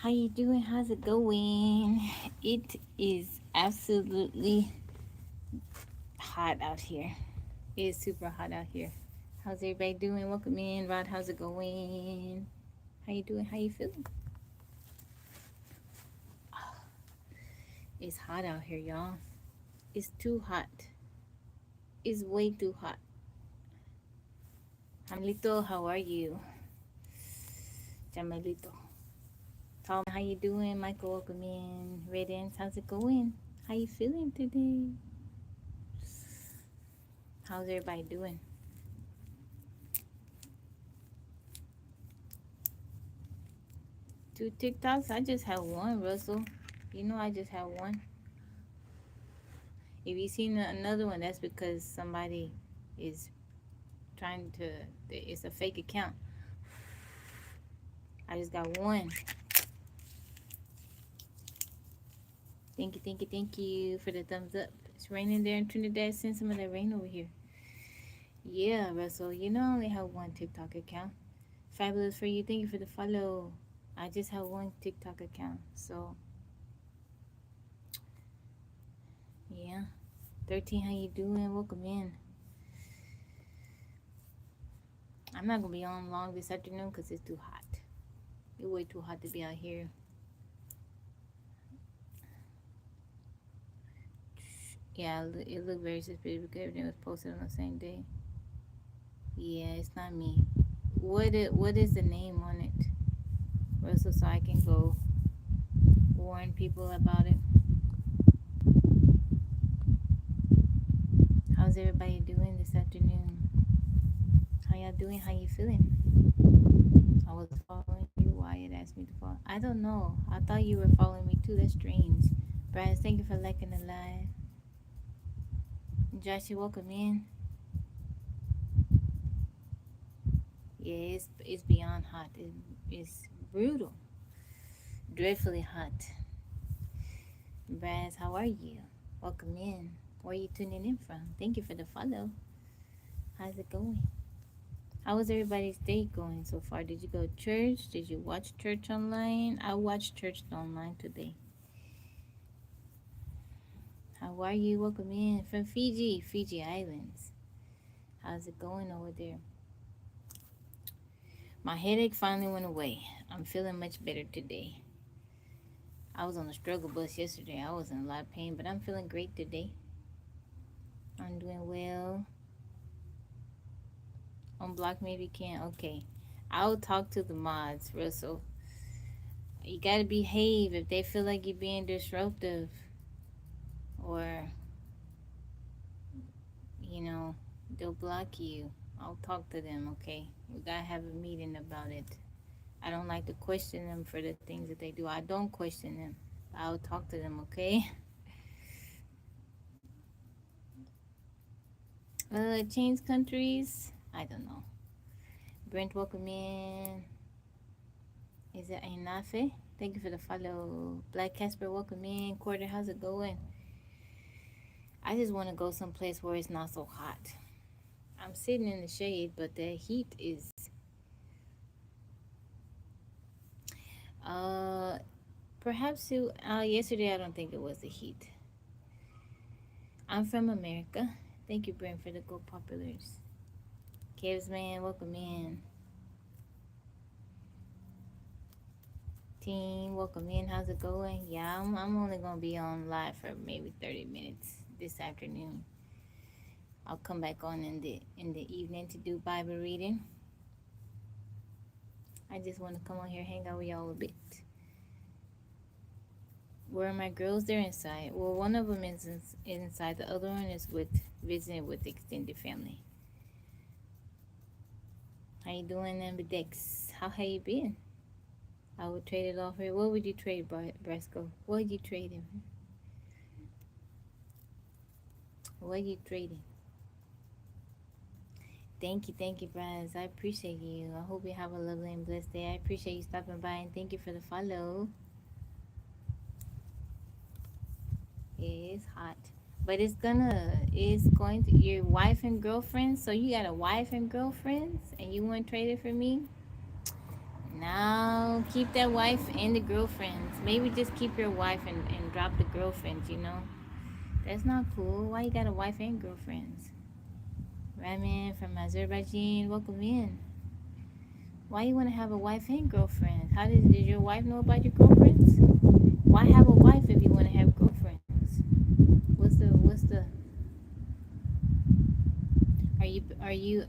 How you doing? How's it going? It is absolutely hot out here. It is super hot out here. How's everybody doing? Welcome in, Rod. How's it going? How you doing? How you feeling? It's hot out here, y'all. It's too hot. It's way too hot. Jamelito, how are you? Jamelito. Tom, how you doing? Michael, welcome in. Red Ants, how's it going? How you feeling today? How's everybody doing? 2 TikToks? I just have one, Russell. You know I just have one. If you seen another one, that's because somebody is trying to, it's a fake account. I just got one. Thank you for the thumbs up. It's raining there in Trinidad. Send some of that rain over here. Yeah, Russell, you know I only have one TikTok account. Fabulous for you. Thank you for the follow. I just have one TikTok account. So, yeah. 13, how you doing? Welcome in. I'm not going to be on long this afternoon because it's too hot. It's way too hot to be out here. Yeah, it looked very suspicious because everything was posted on the same day. Yeah, it's not me. What is the name on it, Russell, so I can go warn people about it? How's everybody doing this afternoon? How y'all doing? How you feeling? I was following you. Why it asked me to follow? I don't know. I thought you were following me too. That's strange. Brian, thank you for liking the live. Joshua, welcome in. Yeah, it's beyond hot. It's brutal. Dreadfully hot. Braz, how are you? Welcome in. Where are you tuning in from? Thank you for the follow. How's it going? How was everybody's day going so far? Did you go to church? Did you watch church online? I watched church online today. How are you? Welcome in from Fiji Islands. How's it going over there? My headache finally went away. I'm feeling much better today. I was on the struggle bus yesterday. I was in a lot of pain, but I'm feeling great today. I'm doing well. Unblock me if you can. Okay. I'll talk to the mods, Russell. You gotta behave if they feel like you're being disruptive or, they'll block you. I'll talk to them, okay? We gotta have a meeting about it. I don't like to question them for the things that they do. I don't question them. I'll talk to them, okay? Change countries? I don't know. Brent, welcome in. Is it Ainafe? Thank you for the follow. Black Casper, welcome in. Quarter, how's it going? I just want to go someplace where it's not so hot. I'm sitting in the shade, but the heat is... Perhaps yesterday I don't think it was the heat. I'm from America. Thank you, Brent, for the Go Populars. Caves Man, welcome in. Team, welcome in. How's it going? Yeah, I'm only gonna be on live for maybe 30 minutes this afternoon. I'll come back on in the evening to do Bible reading. I just want to come on here, hang out with y'all a bit. Where are my girls? They're inside. Well, one of them is inside. The other one is visiting with the extended family. How you doing, Ambidex? How have you been? I would trade it off here. What would you trade, Brasco? What would you trade him? What are you trading? Thank you, Braz. I appreciate you. I hope you have a lovely and blessed day. I appreciate you stopping by, and thank you for the follow. It's hot, but it's going to your wife and girlfriend. So you got a wife and girlfriends, and you want to trade it for me? Now keep that wife and the girlfriends. Maybe just keep your wife and drop the girlfriends, you know? That's not cool. Why you got a wife and girlfriends? Raman from Azerbaijan, welcome in. Why you want to have a wife and girlfriend? Did your wife know about your girlfriends? Why have a wife if you want to have girlfriends? What's the are you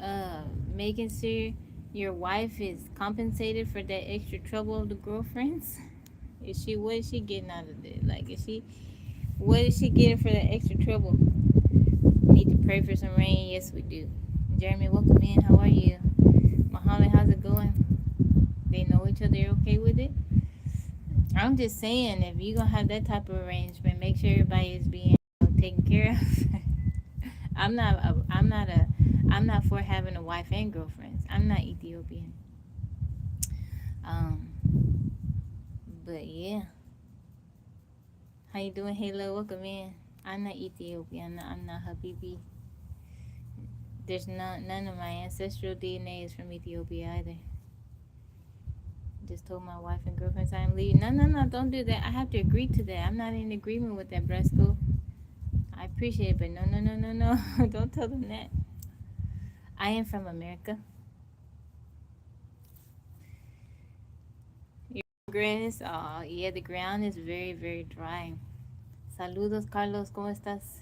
making sure your wife is compensated for that extra trouble of the girlfriends? What is she getting out of it? Like what is she getting for that extra trouble? Need to pray for some rain? Yes we do. Jeremy, welcome in. How are you? Muhammad, how's it going? They know each other okay with it? I'm just saying, if you're gonna have that type of arrangement, make sure everybody is being taken care of. I'm not for having a wife and girlfriends. I'm not Ethiopian. Um, but yeah. How you doing, Halo? Welcome in. I'm not Ethiopian. I'm not Habibi. There's none of my ancestral DNA is from Ethiopia either. Just told my wife and girlfriends I'm leaving. No, don't do that. I have to agree to that. I'm not in agreement with that, Bresco. I appreciate it, but no. Don't tell them that. I am from America. Your grass, oh yeah, the ground is very, very dry. Saludos, Carlos. ¿Cómo estás?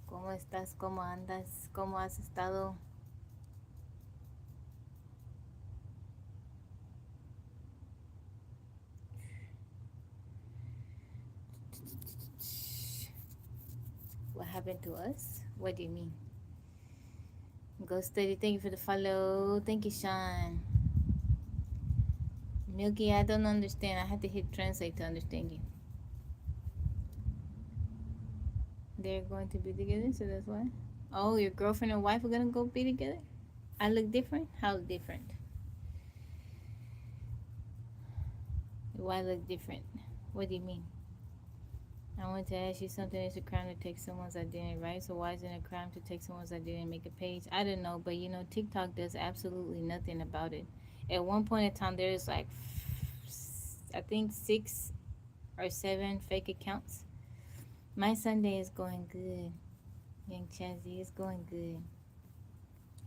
¿Cómo estás? ¿Cómo andas? ¿Cómo has estado? What happened to us? What do you mean? Go steady. Thank you for the follow. Thank you, Sean. Milky, I don't understand. I had to hit translate to understand you. They're going to be together, so that's why. Oh, your girlfriend and wife are gonna go be together? I look different? How different? Why look different? What do you mean? I want to ask you something. It's a crime to take someone's identity, right? So why is it a crime to take someone's identity and make a page? I don't know, but TikTok does absolutely nothing about it. At one point in time, there's like, I think 6 or 7 fake accounts. My Sunday is going good. Young Chazzy is going good.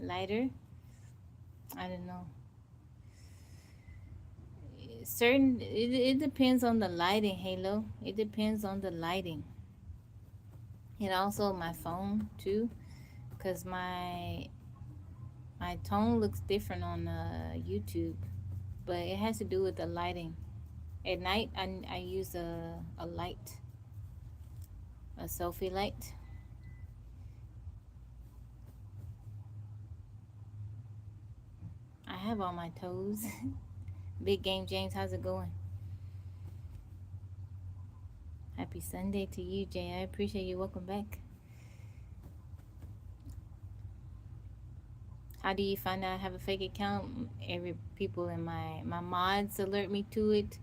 Lighter? I don't know. It depends on the lighting, Halo. It depends on the lighting. And also my phone too, because my tone looks different on YouTube, but it has to do with the lighting. At night, I use a light, a selfie light. I have on my toes. Big Game James, how's it going? Happy Sunday to you, Jay. I appreciate you. Welcome back. How do you find out I have a fake account? Every people in my mods alert me to it,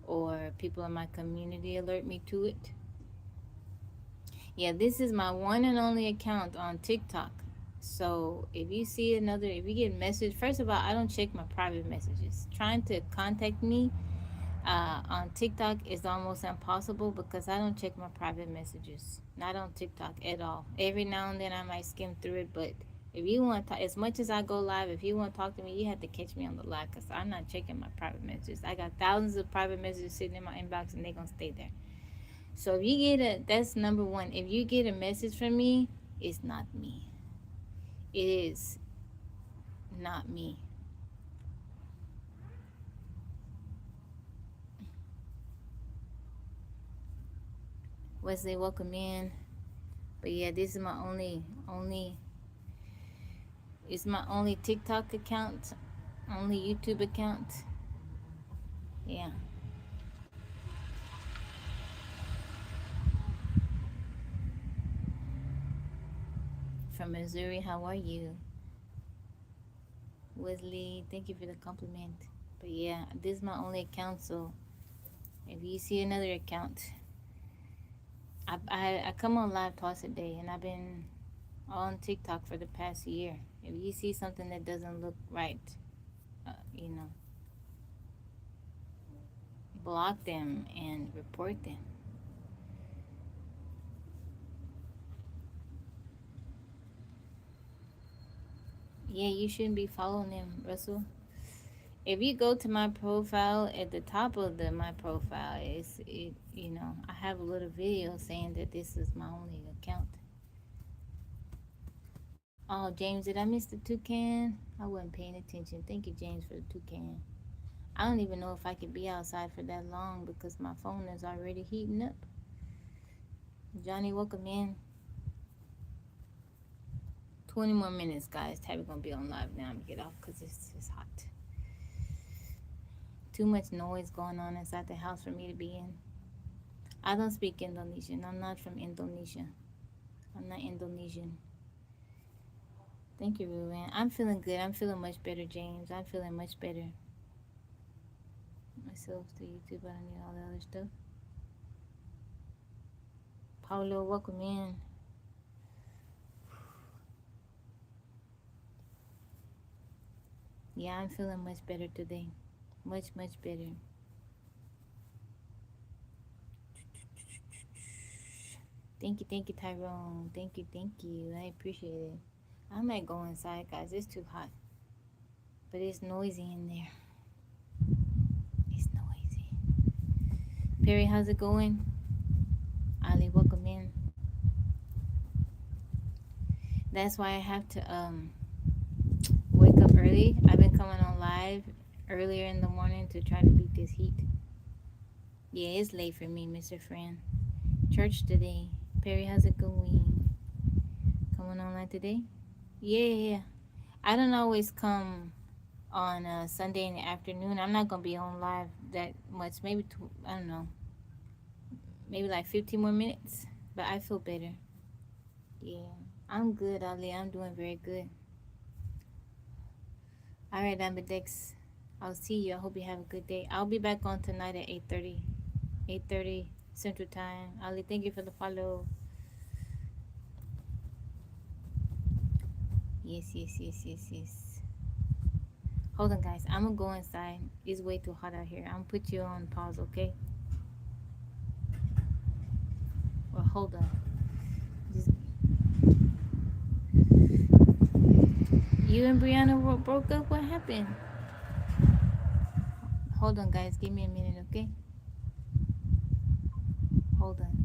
or people in my community alert me to it. Yeah, this is my one and only account on TikTok. So if you get a message, first of all, I don't check my private messages. Trying to contact me on TikTok is almost impossible because I don't check my private messages. Not on TikTok at all. Every now and then I might skim through it, but if you want to, as much as I go live, if you want to talk to me, you have to catch me on the live because I'm not checking my private messages. I got thousands of private messages sitting in my inbox and they're going to stay there. So if you get that's number one. If you get a message from me, it's not me. It is not me. Wesley, welcome in. But yeah, this is my only it's my only TikTok account, only YouTube account. Yeah. From Missouri, how are you? Wesley, thank you for the compliment. But yeah, this is my only account, so if you see another account, I come on live twice a day, and I've been on TikTok for the past year. If you see something that doesn't look right, block them and report them. Yeah, you shouldn't be following them, Russell. If you go to my profile, at the top of my profile I have a little video saying that this is my only account. Oh, James, did I miss the toucan? I wasn't paying attention. Thank you, James, for the toucan. I don't even know if I could be outside for that long because my phone is already heating up. Johnny, welcome in. 20 more minutes, guys. Tabby gonna be on live now. I'm gonna get off because it's hot. Too much noise going on inside the house for me to be in. I don't speak Indonesian. I'm not from Indonesia. I'm not Indonesian. Thank you, Ruben. I'm feeling good. I'm feeling much better, James. I'm feeling much better. Myself to YouTube. I don't need all the other stuff. Paulo, welcome in. Yeah, I'm feeling much better today. Much, much better. Thank you, Tyrone. Thank you. I appreciate it. I might go inside, guys. It's too hot. But it's noisy in there. It's noisy. Perry, how's it going? Ali, welcome in. That's why I have to wake up early. I've been coming on live earlier in the morning to try to beat this heat. Yeah, it's late for me, Mr. Friend. Church today. Perry, how's it going? Coming on live today? Yeah. I don't always come on Sunday in the afternoon. I'm not gonna be on live that much. Maybe I don't know. Maybe like 15 more minutes. But I feel better. Yeah, I'm good, Ali. I'm doing very good. All right, Ambidex. I'll see you. I hope you have a good day. I'll be back on tonight at 8:30. 8:30 Central Time. Ali, thank you for the follow. Yes. Hold on, guys. I'm gonna go inside. It's way too hot out here. I'm gonna put you on pause, okay? Well, hold on. You and Brianna broke up? What happened? Hold on, guys. Give me a minute, okay? Hold on.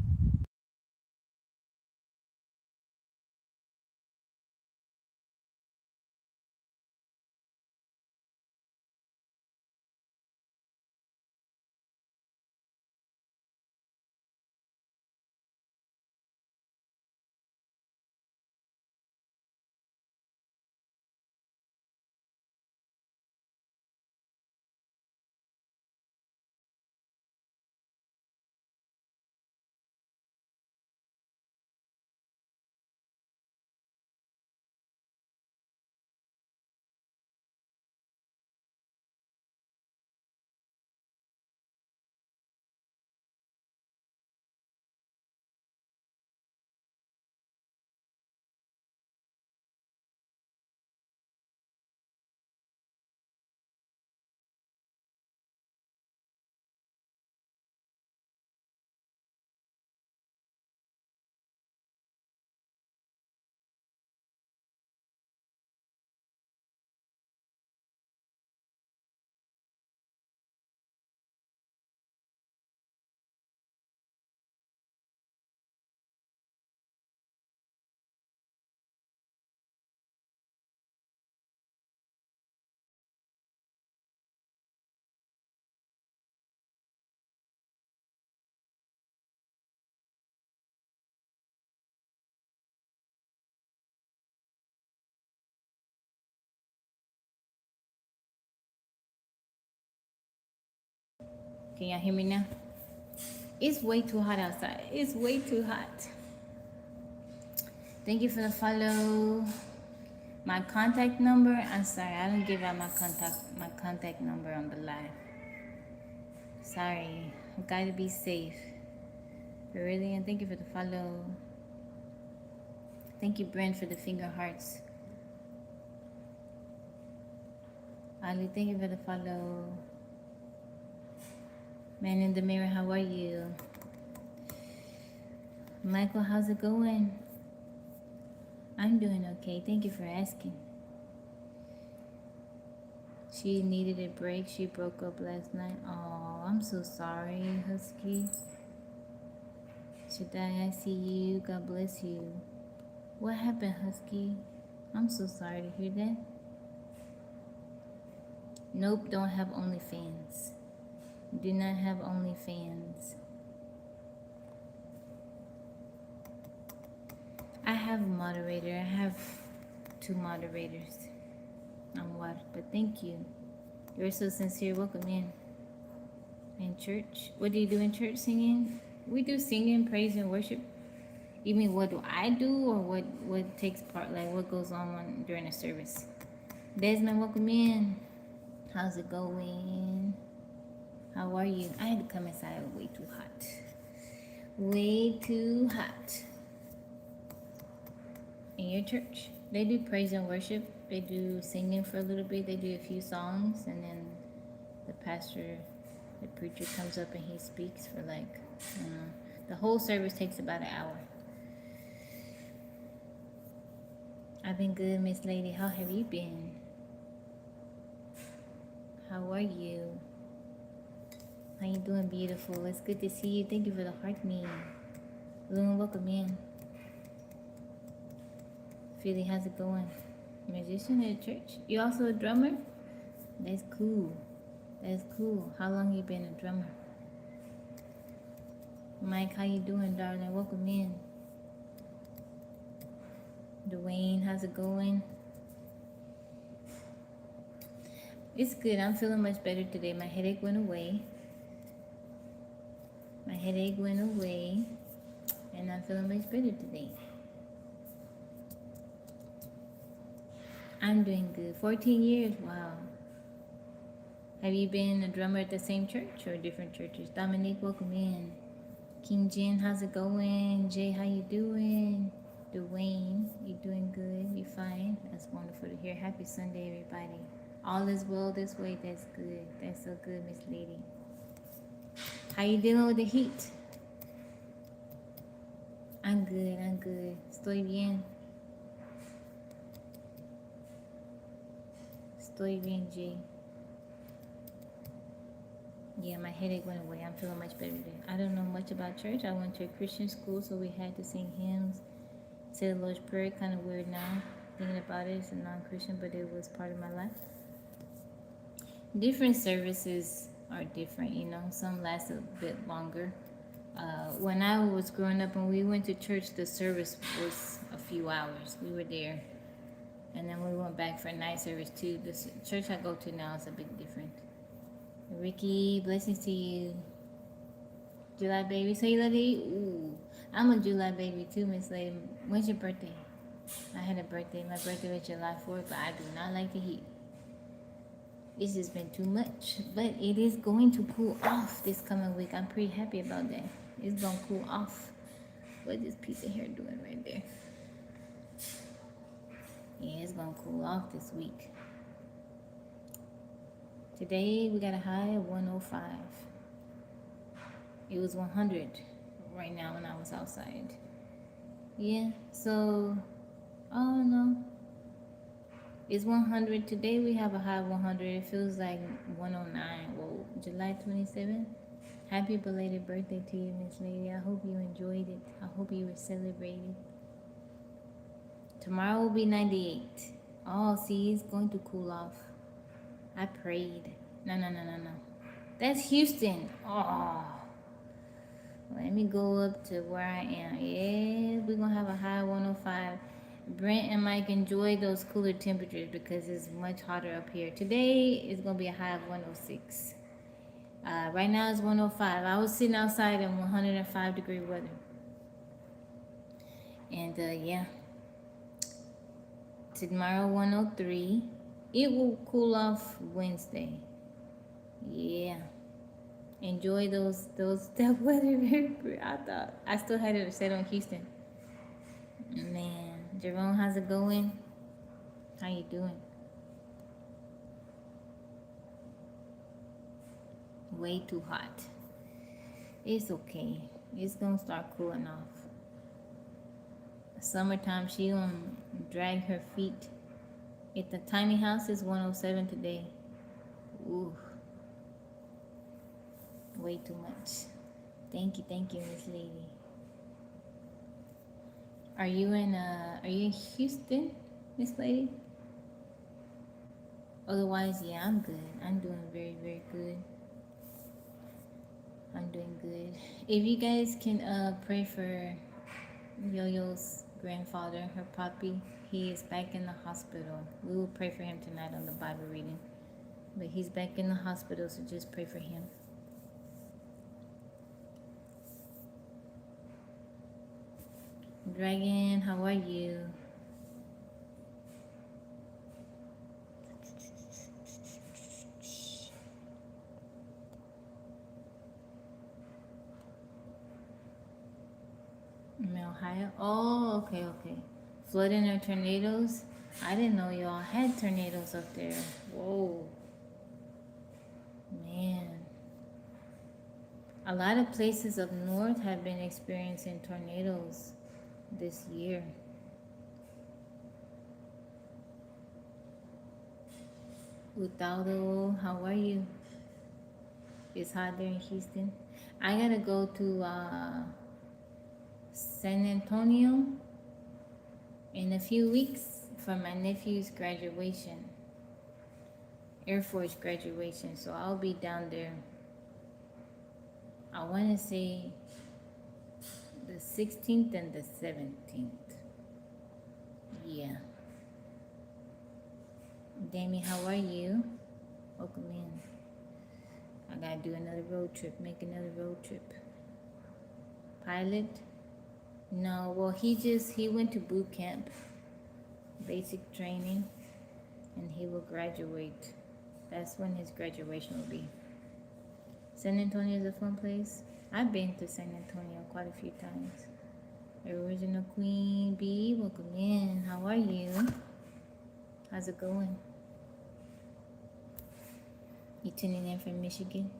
Can y'all hear me now? It's way too hot outside. It's way too hot. Thank you for the follow. My contact number. I'm sorry, I don't give out my contact number on the live. Sorry, I gotta be safe. Brilliant. Thank you for the follow. Thank you, Brent, for the finger hearts. Ali, thank you for the follow. Man in the mirror, how are you? Michael, how's it going? I'm doing okay. Thank you for asking. She needed a break. She broke up last night. Oh, I'm so sorry, Husky. Shaddai, I see you. God bless you. What happened, Husky? I'm so sorry to hear that. Nope, don't have OnlyFans. Do not have OnlyFans. I have a moderator. I have 2 moderators. I'm what? But thank you. You're so sincere. Welcome in. In church? What do you do in church? Singing? We do singing, praise, and worship. You mean what do I do, or what takes part? Like what goes on during the service? Desmond, welcome in. How's it going? How are you? I had to come inside. It was way too hot. Way too hot. In your church, they do praise and worship. They do singing for a little bit. They do a few songs, and then the pastor, the preacher comes up and he speaks for like, the whole service takes about an hour. I've been good, Miss Lady. How have you been? How are you? How you doing, beautiful? It's good to see you. Thank you for the heart me. Loon, welcome in. Philly, how's it going? Musician at church? You also a drummer? That's cool. That's cool. How long you been a drummer? Mike, how you doing, darling? Welcome in. Dwayne, how's it going? It's good. I'm feeling much better today. My headache went away. My headache went away. And I'm feeling much better today. I'm doing good. 14 years. Wow. Have you been a drummer at the same church or different churches? Dominique, welcome in. King Jen, how's it going? Jay, how you doing? Dwayne, you doing good? You fine? That's wonderful to hear. Happy Sunday, everybody. All is well this way. That's good. That's so good, Miss Lady. How you dealing with the heat? I'm good. I'm good. Estoy bien. Estoy bien, Jay. Yeah, my headache went away. I'm feeling much better today. I don't know much about church. I went to a Christian school, so we had to sing hymns, say the Lord's Prayer. Kind of weird now, thinking about it. It's a non-Christian, but it was part of my life. Different services are different, you know. Some last a bit longer. When I was growing up and we went to church, the service was a few hours. We were there. And then we went back for night service too. The church I go to now is a bit different. Ricky, blessings to you. July baby. So you love to eat? Ooh. I'm a July baby too, Miss Lady. When's your birthday? I had a birthday. My birthday was July 4th, but I do not like the heat. This has been too much. But it is going to cool off this coming week. I'm pretty happy about that. It's going to cool off. What is this piece of hair doing right there? Yeah, it's going to cool off this week. Today, we got a high of 105. It was 100 right now when I was outside. Yeah, so, oh no. It's 100. Today we have a high of 100. It feels like 109. Well, July 27th. Happy belated birthday to you, Miss Lady. I hope you enjoyed it. I hope you were celebrated. Tomorrow will be 98. Oh, see, it's going to cool off. I prayed. No. That's Houston. Oh. Let me go up to where I am. Yeah, we're going to have a high of 105. Brent and Mike, enjoy those cooler temperatures because it's much hotter up here. Today is going to be a high of 106. Right now it's 105. I was sitting outside in 105-degree weather. And yeah. Tomorrow 103. It will cool off Wednesday. Yeah. Enjoy that weather. I still had it set on Houston. Man. Jerome, how's it going? How you doing? Way too hot. It's okay. It's gonna start cooling off. Summertime, she gonna drag her feet. At the tiny house is 107 today. Ooh, way too much. Thank you, Miss Lady. Are you in Houston, Miss Lady? Otherwise, yeah, I'm good. I'm doing very, very good. I'm doing good. If you guys can pray for Yo-Yo's grandfather, her puppy, he is back in the hospital. We will pray for him tonight on the Bible reading. But he's back in the hospital, so just pray for him. Dragon, how are you? In Ohio? Oh, okay. Flooding or tornadoes? I didn't know y'all had tornadoes up there. Whoa. Man. A lot of places up north have been experiencing tornadoes this year. Utaldo, how are you? It's hot there in Houston. I gotta go to San Antonio in a few weeks for my nephew's graduation, Air Force graduation. So I'll be down there. I want to say the 16th and the 17th. Yeah. Damien, how are you? Welcome in. I gotta do another road trip, make another road trip. Pilot? No, well, he went to boot camp, basic training, and he will graduate. That's when his graduation will be. San Antonio is a fun place. I've been to San Antonio quite a few times. Original Queen Bee, welcome in. How are you? How's it going? You tuning in from Michigan?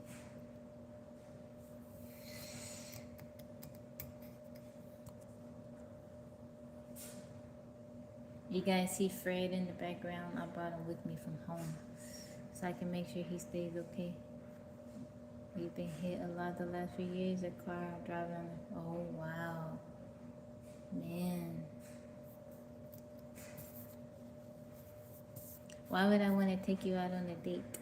You guys see Fred in the background? I brought him with me from home so I can make sure he stays okay. We've been hit a lot the last few years. A car driving. Oh, wow. Man. Why would I want to take you out on a date?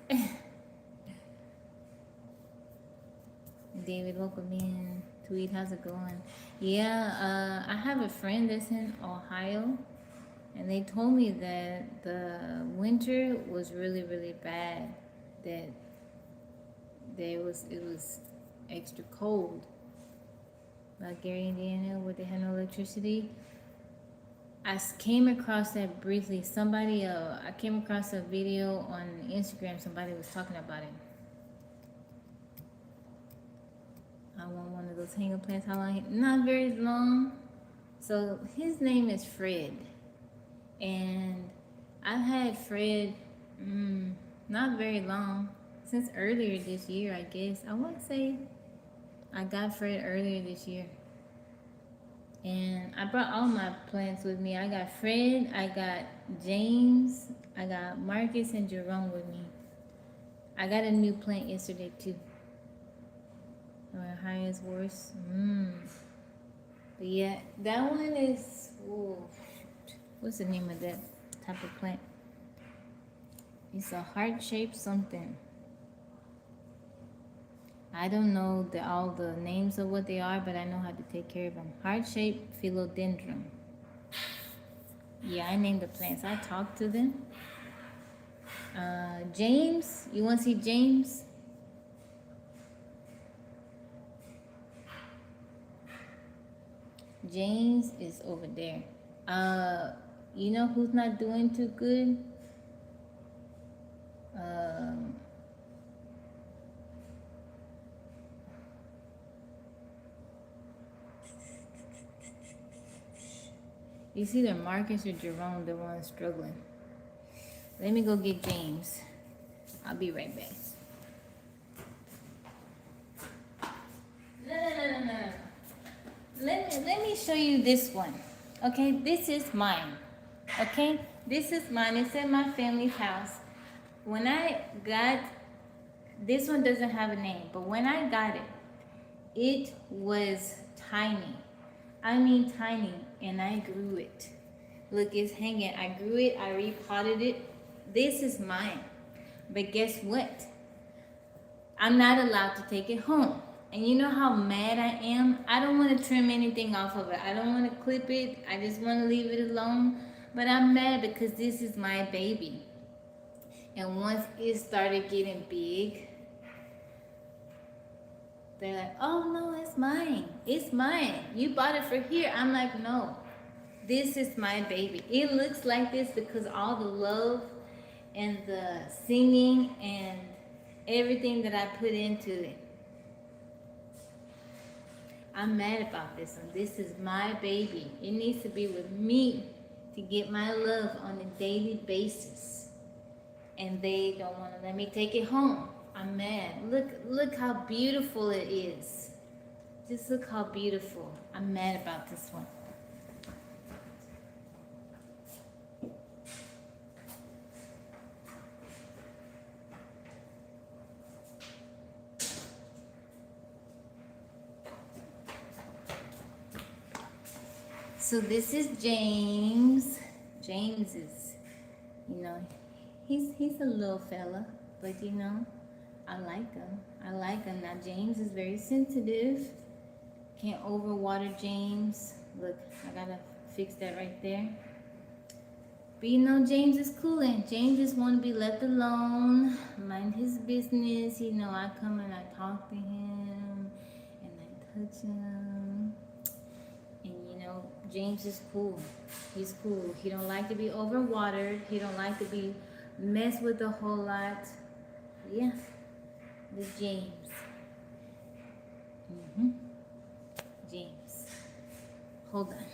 David, welcome in. Tweet, how's it going? Yeah, I have a friend that's in Ohio, and they told me that the winter was really, really bad. That it was extra cold. Like Gary, Indiana, where they had no electricity. I came across that briefly. I came across a video on Instagram. Somebody was talking about it. I want one of those hanger plants. How long? Not very long. So his name is Fred, and I've had Fred not very long, since earlier this year, I guess. I want to say I got Fred earlier this year. And I brought all my plants with me. I got Fred, I got James, I got Marcus and Jerome with me. I got a new plant yesterday too. High is worse. But yeah, that one is, what's the name of that type of plant? It's a heart-shaped something. I don't know all the names of what they are, but I know how to take care of them. Heart-shaped philodendron. Yeah, I named the plants. I talked to them. James, you want to see James? James is over there. You know who's not doing too good? It's either Marcus or Jerome, the one struggling. Let me go get James. I'll be right back. let me show you this one. Okay, this is mine. Okay, this is mine. It's at my family's house. When I got this one, doesn't have a name, but when I got it, it was tiny. I mean tiny, and I grew it. Look, it's hanging. I grew it. I repotted it. This is mine. But guess what? I'm not allowed to take it home. And you know how mad I am? I don't want to trim anything off of it. I don't want to clip it. I just want to leave it alone. But I'm mad because this is my baby. And once it started getting big, they're like, oh no, it's mine. It's mine. You bought it for here. I'm like, no, this is my baby. It looks like this because all the love and the singing and everything that I put into it. I'm mad about this one. This is my baby. It needs to be with me to get my love on a daily basis. And they don't want to let me take it home. I'm mad. Look how beautiful it is. Just look how beautiful. I'm mad about this one. So this is James. James is, you know, he's a little fella, but you know, I like him. I like him. Now James is very sensitive. Can't overwater James. Look, I gotta fix that right there. But you know, James is cool and James just want to be left alone, mind his business. You know, I come and I talk to him and I touch him. And you know, James is cool. He's cool. He don't like to be overwatered. He don't like to be messed with a whole lot. Yeah, the James. James. Hold on.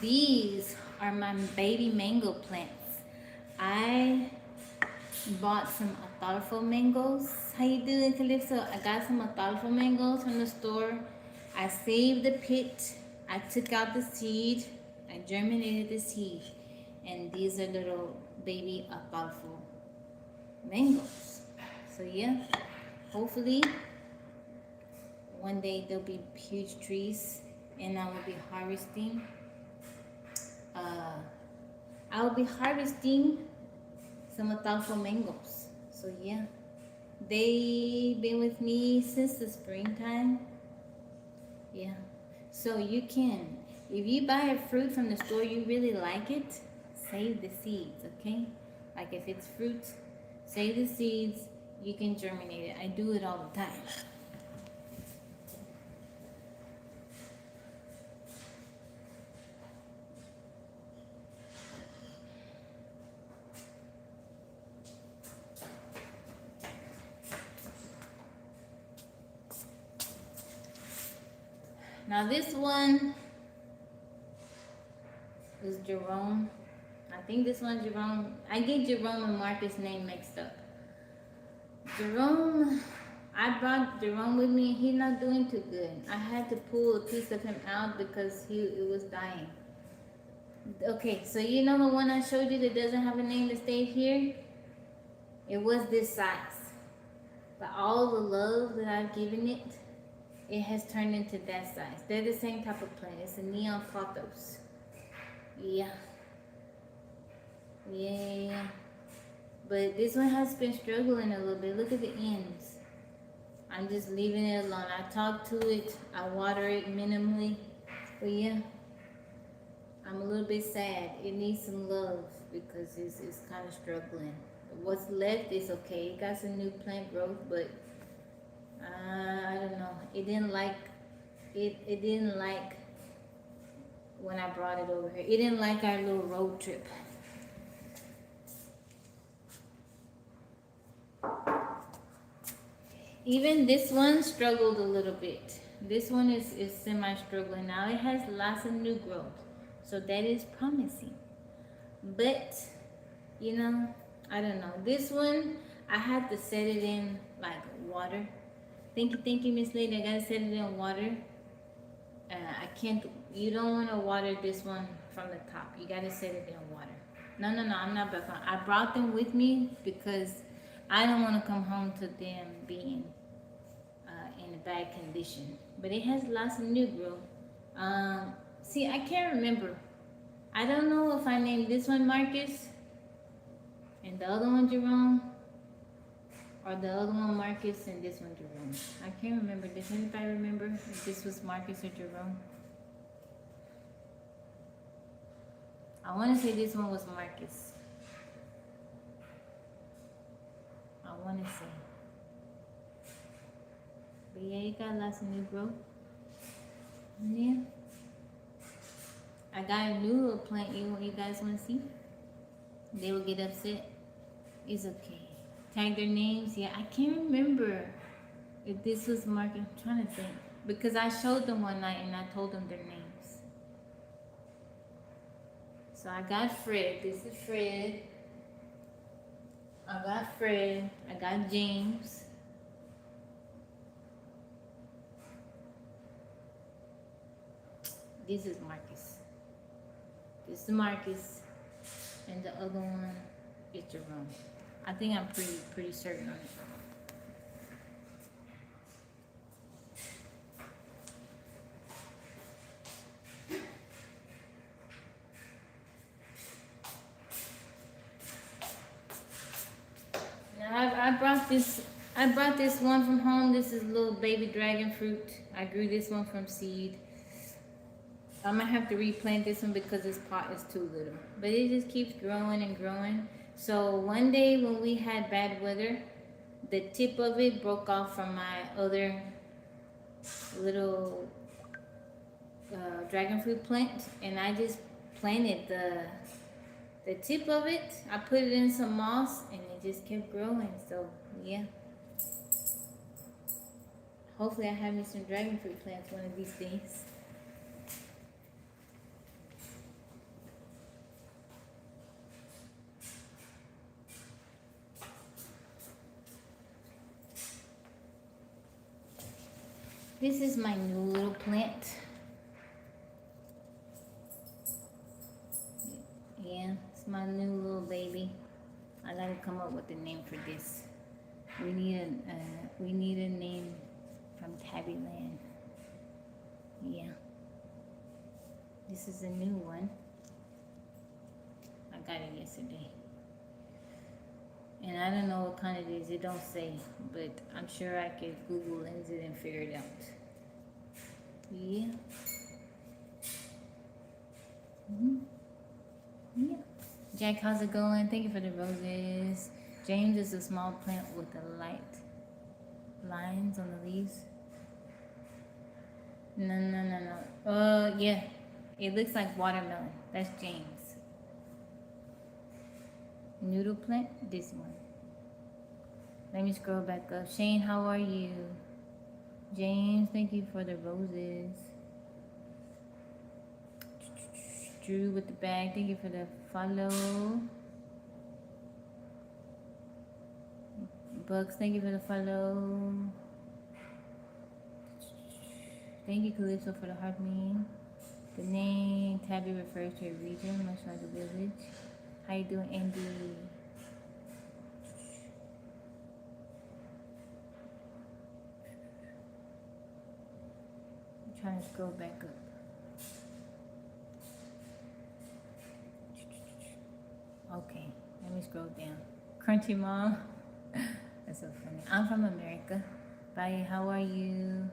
These are my baby mango plants. I bought some Atalfo mangoes. How you doing, Calypso? I got some Atalfo mangoes from the store. I saved the pit. I took out the seed. I germinated the seed. And these are little baby Atalfo mangoes. So yeah, hopefully one day there'll be huge trees and I will be harvesting. I will be harvesting some Atalfo mangoes. So yeah, they've been with me since the springtime. Yeah, so you can, if you buy a fruit from the store, you really like it, save the seeds, okay? Like if it's fruit, save the seeds, you can germinate it. I do it all the time. Now this one is Jerome. I think this one's Jerome. I get Jerome and Marcus' name mixed up. Jerome, I brought Jerome with me and he's not doing too good. I had to pull a piece of him out because it was dying. Okay, so you know the one I showed you that doesn't have a name that stayed here? It was this size. But all the love that I've given it, it has turned into that size. They're the same type of plant. It's a neon pothos. Yeah. Yeah. But this one has been struggling a little bit. Look at the ends. I'm just leaving it alone. I talk to it. I water it minimally. But yeah, I'm a little bit sad. It needs some love because it's kind of struggling. What's left is okay. It got some new plant growth, but I don't know. It didn't like when I brought it over here. It didn't like our little road trip. Even this one struggled a little bit. This one is semi-struggling. Now it has lots of new growth. So that is promising. But, you know, I don't know. This one, I had to set it in like water. Thank you, Miss Lady. I gotta set it in water. I can't, you don't want to water this one from the top. You gotta set it in water. No, I'm not back on. I brought them with me because I don't want to come home to them being in a bad condition. But it has lots of new growth. See, I can't remember. I don't know if I named this one Marcus and the other one Jerome, or the other one Marcus and this one Jerome. I can't remember. Does anybody remember if this was Marcus or Jerome? I want to say this one was Marcus. I want to say. But yeah, you got lots of new growth. Yeah. I got a new little plant you guys want to see. They will get upset. It's okay. Tag their names. Yeah, I can't remember if this was Marcus. I'm trying to think. Because I showed them one night and I told them their names. So I got Fred. This is Fred. I got Fred. I got James. This is Marcus. This is Marcus. And the other one is Jerome. I think I'm pretty certain on it. I brought this one from home. This is little baby dragon fruit. I grew this one from seed. I'm gonna have to replant this one because this pot is too little. But it just keeps growing and growing. So one day when we had bad weather, the tip of it broke off from my other little dragon fruit plant, and I just planted the tip of it. I put it in some moss and it just kept growing. So yeah, hopefully I have me some dragon fruit plants one of these days. This is my new little plant. Yeah, it's my new little baby. I gotta come up with a name for this. We need a name from Tabby Land. Yeah. This is a new one. I got it yesterday. And I don't know what kind it is. It don't say, but I'm sure I could Google lens it and figure it out. Yeah. Yeah. Jack, how's it going? Thank you for the roses. James is a small plant with the light lines on the leaves. No. Yeah. It looks like watermelon. That's James. Noodle plant, this one. Let me scroll back up. Shane, how are you? James, thank you for the roses. Drew with the bag, thank you for the follow. Bucks, thank you for the follow. Thank you, Calypso, for the heart meme. The name Tabby refers to a region, much like a village. How you doing, Andy? I'm trying to scroll back up. Okay, let me scroll down. Crunchy Mom. That's so funny. I'm from America. Bye, how are you?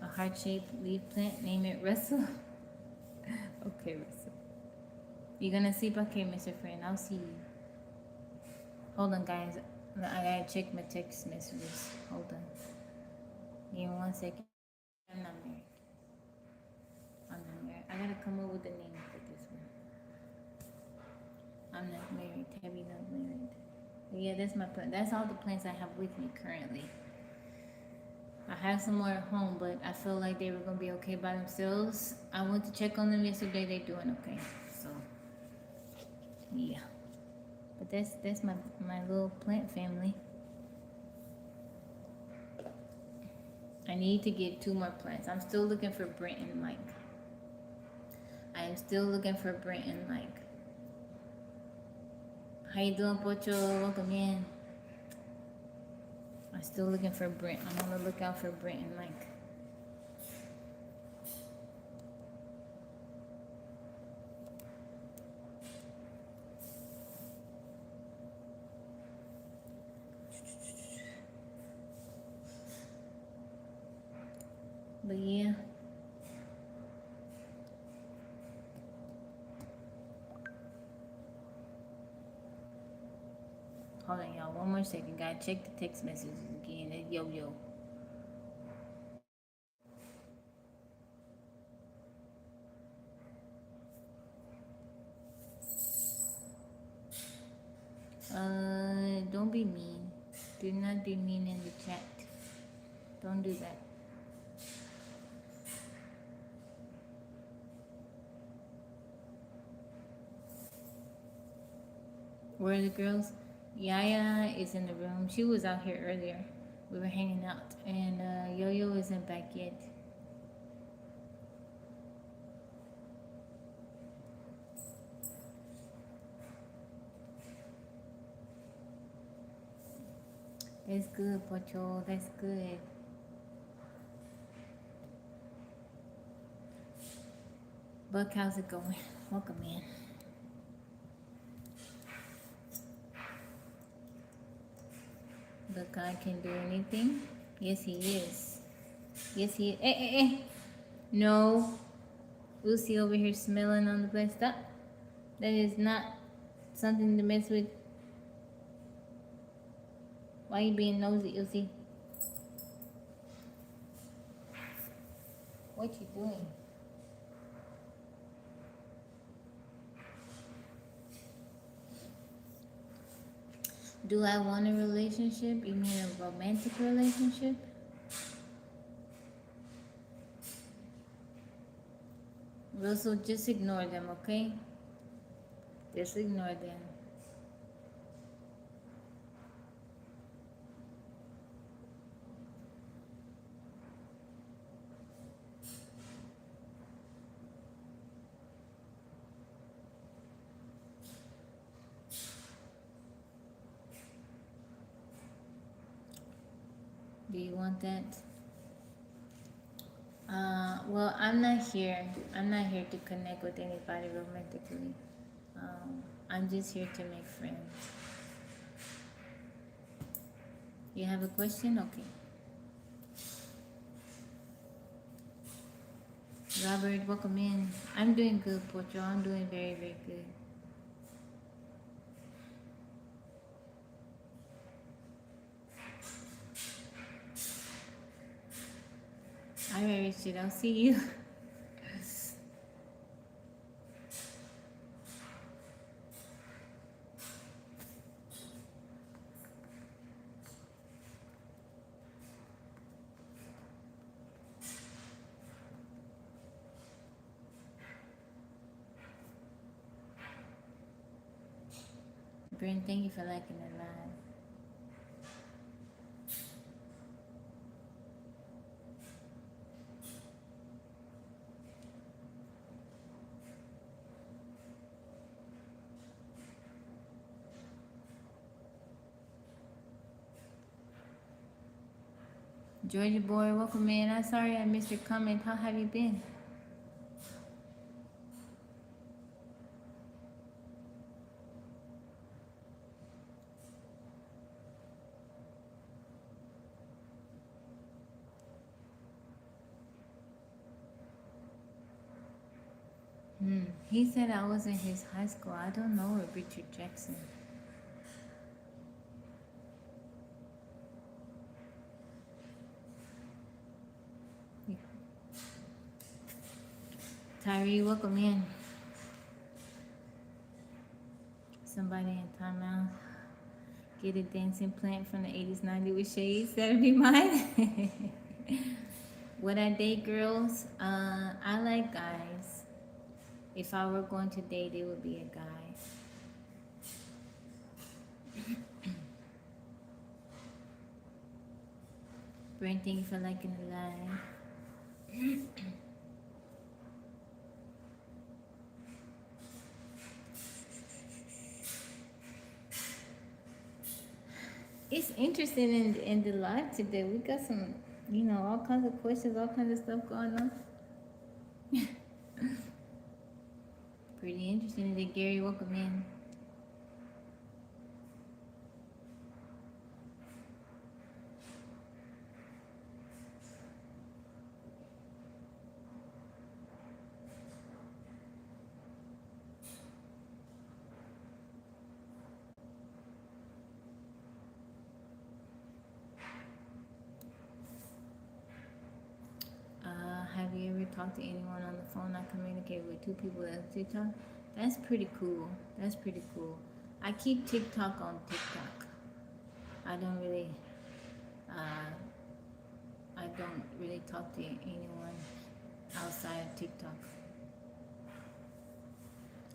A heart-shaped leaf plant. Name it Russell. Okay, Russell. You gonna sleep? Okay, Mr. Friend. I'll see you. Hold on, guys. I gotta check my text messages. Hold on. Give me 1 second. I'm not married. I gotta come up with a name for this one. I'm not married. Tabby not married. But yeah, that's my plant. That's all the plants I have with me currently. I have some more at home, but I feel like they were gonna be okay by themselves. I went to check on them yesterday. They're doing okay. So yeah. But that's my little plant family. I need to get 2 more plants. I'm still looking for Brent and Mike. I am still looking for Brent and Mike. How you doing, Pocho? Welcome in. I'm still looking for Brent. I'm on the lookout for Brent and Mike. But yeah. Hold on, y'all. One more second. Gotta check the text messages again. It's yo. Don't be mean. Do not be mean in the chat. Don't do that. Where are the girls? Yaya is in the room. She was out here earlier. We were hanging out. And Yo-Yo isn't back yet. That's good, Pocho. That's good. Buck, how's it going? Welcome in. But God can do anything? Yes, He is. Yes, He is. Hey. No. Lucy over here smelling on the bed. Stop. That is not something to mess with. Why you being nosy, Lucy? What you doing? Do I want a relationship? You mean a romantic relationship? Russell, just ignore them, okay? Just ignore them. Do you want that? Well, I'm not here. I'm not here to connect with anybody romantically. I'm just here to make friends. You have a question? Okay. Robert, welcome in. I'm doing good, Porto. I'm doing very, very good. All right, Richard. I'll see you. Brent, thank you for liking the live. Georgia boy, welcome in. I'm sorry I missed your comment. How have you been? He said I was in his high school. I don't know Richard Jackson. Tyree, welcome in. Somebody in timeout. Get a dancing plant from the 80s, 90s with shades. That'll be mine. Would I date girls? I like guys. If I were going to date, it would be a guy. Brent, thank you for liking the live. It's interesting in the live today. We got some, all kinds of questions, all kinds of stuff going on. Pretty interesting today. Gary, welcome in. Have you ever talked to anyone on the phone? I communicate with two people at TikTok. That's pretty cool. That's pretty cool. I keep TikTok on TikTok. I don't really talk to anyone outside of TikTok.